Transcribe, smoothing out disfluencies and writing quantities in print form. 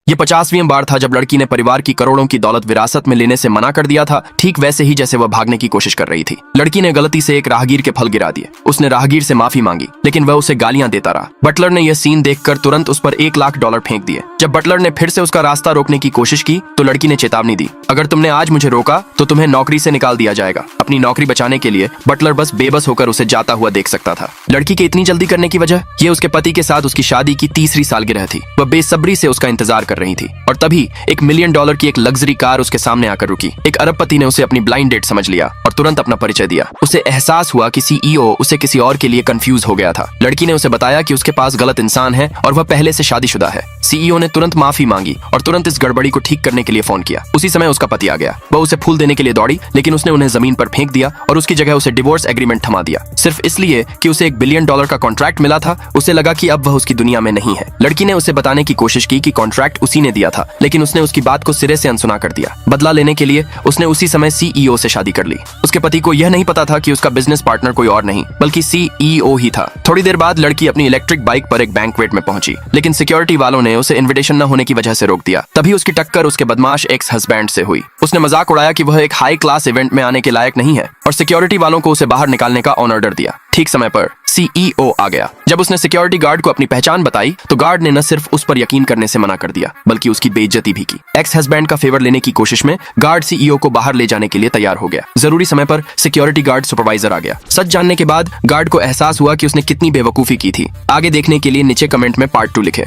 ये 50वीं बार था जब लड़की ने परिवार की करोड़ों की दौलत विरासत में लेने से मना कर दिया था, ठीक वैसे ही जैसे वह भागने की कोशिश कर रही थी। लड़की ने गलती से एक राहगीर के फल गिरा दिए। उसने राहगीर से माफी मांगी, लेकिन वह उसे गालियां देता रहा। बटलर ने यह सीन देखकर तुरंत उस पर $1 लाख फेंक दिए। जब बटलर ने फिर से उसका रास्ता रोकने की कोशिश की तो लड़की ने चेतावनी दी, अगर तुमने आज मुझे रोका तो तुम्हें नौकरी से निकाल दिया जाएगा। अपनी नौकरी बचाने के लिए बटलर बस बेबस होकर उसे जाता हुआ देख सकता था। लड़की के इतनी जल्दी करने की वजह ये उसके पति के साथ उसकी शादी की 3री सालगिरह थी। वह बेसब्री से उसका इंतजार कर रही थी और तभी $1 मिलियन की एक लग्जरी कार उसके सामने आकर रुकी। एक अरबपति ने उसे अपनी ब्लाइंड डेट समझ लिया और तुरंत अपना परिचय दिया। उसे एहसास हुआ कि CEO उसे किसी और के लिए कंफ्यूज हो गया था। लड़की ने उसे बताया कि उसके पास गलत इंसान है और वह पहले से शादीशुदा है। CEO ने तुरंत माफी मांगी और तुरंत इस गड़बड़ी को ठीक करने के लिए फोन किया। उसी समय उसका पति आ गया। वह उसे फूल देने के लिए दौड़ी, लेकिन उसने उन्हें जमीन पर फेंक दिया और उसकी जगह उसे डिवोर्स एग्रीमेंट थमा दिया, सिर्फ इसलिए कि उसे $1 बिलियन का कॉन्ट्रैक्ट मिला था। उसे लगा कि अब वह उसकी दुनिया में नहीं है। लड़की ने उसे बताने की कोशिश की कि कॉन्ट्रैक्ट उसी ने दिया था, लेकिन उसने उसकी बात को सिरे से अनसुना कर दिया। बदला लेने के लिए उसने उसी समय CEO से शादी कर ली। उसके पति को यह नहीं पता था कि उसका बिजनेस पार्टनर कोई और नहीं बल्कि CEO ही था। थोड़ी देर बाद लड़की अपनी इलेक्ट्रिक बाइक पर एक बैंक्वेट में पहुंची, लेकिन सिक्योरिटी वालों ने उसे इन्विटेशन न होने की वजह से रोक दिया। तभी उसकी टक्कर उसके बदमाश एक्स हस्बैंड से हुई। उसने मजाक उड़ाया कि वह एक हाई क्लास इवेंट में आने के लायक नहीं है और सिक्योरिटी वालों को उसे बाहर निकालने का ऑर्डर दिया। ठीक समय पर CEO आ गया। जब उसने सिक्योरिटी गार्ड को अपनी पहचान बताई तो गार्ड ने न सिर्फ उस पर यकीन करने से मना कर दिया बल्कि उसकी बेइज्जती भी की। एक्स हस्बैंड का फेवर लेने की कोशिश में गार्ड CEO को बाहर ले जाने के लिए तैयार हो गया। जरूरी समय पर सिक्योरिटी गार्ड सुपरवाइजर आ गया। सच जानने के बाद गार्ड को एहसास हुआ कि उसने कितनी बेवकूफी की थी। आगे देखने के लिए नीचे कमेंट में पार्ट 2 लिखे।